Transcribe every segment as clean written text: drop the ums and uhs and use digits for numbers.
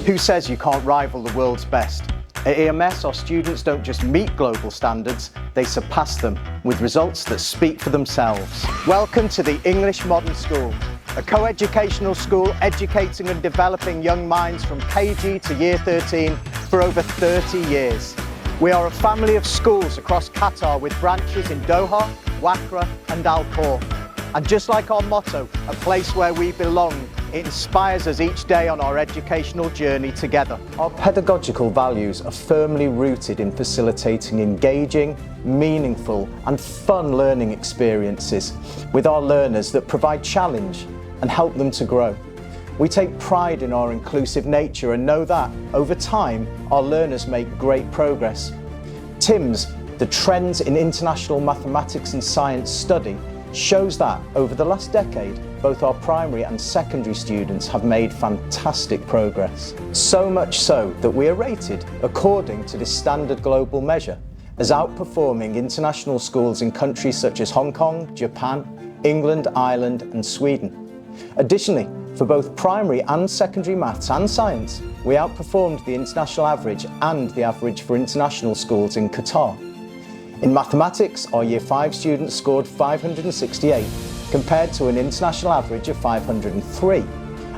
Who says you can't rival the world's best? At EMS, our students don't just meet global standards, they surpass them with results that speak for themselves. Welcome to the English Modern School, a co-educational school educating and developing young minds from KG to Year 13 for over 30 years. We are a family of schools across Qatar with branches in Doha, Wakra and Al Khor. And just like our motto, a place where we belong, it inspires us each day on our educational journey together. Our pedagogical values are firmly rooted in facilitating engaging, meaningful and fun learning experiences with our learners that provide challenge and help them to grow. We take pride in our inclusive nature and know that, over time, our learners make great progress. TIMS, the Trends in International Mathematics and Science Study, shows that over the last decade, both our primary and secondary students have made fantastic progress. So much so that we are rated, according to this standard global measure, as outperforming international schools in countries such as Hong Kong, Japan, England, Ireland and Sweden. Additionally, for both primary and secondary maths and science, we outperformed the international average and the average for international schools in Qatar. In mathematics, our Year 5 students scored 568, compared to an international average of 503,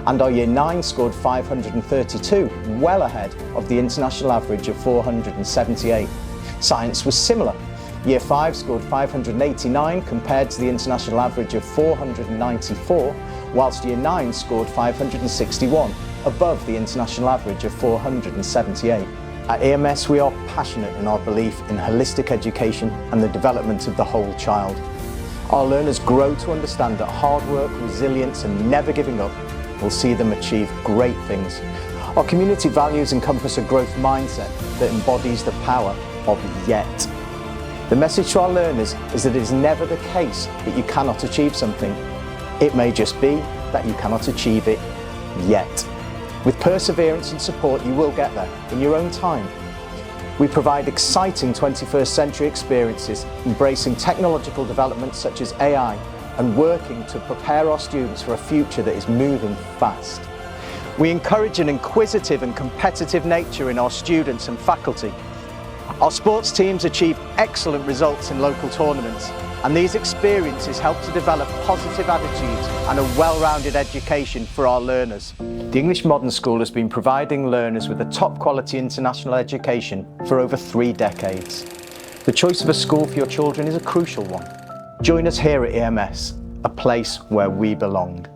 and our Year 9 scored 532, well ahead of the international average of 478. Science was similar. Year 5 scored 589 compared to the international average of 494, whilst Year 9 scored 561, above the international average of 478. At EMS, we are passionate in our belief in holistic education and the development of the whole child. Our learners grow to understand that hard work, resilience and never giving up will see them achieve great things. Our community values encompass a growth mindset that embodies the power of yet. The message to our learners is that it is never the case that you cannot achieve something. It may just be that you cannot achieve it yet. With perseverance and support, you will get there in your own time. We provide exciting 21st century experiences, embracing technological developments such as AI and working to prepare our students for a future that is moving fast. We encourage an inquisitive and competitive nature in our students and faculty. Our sports teams achieve excellent results in local tournaments, and these experiences help to develop positive attitudes and a well-rounded education for our learners. The English Modern School has been providing learners with a top-quality international education for over 3 decades. The choice of a school for your children is a crucial one. Join us here at EMS, a place where we belong.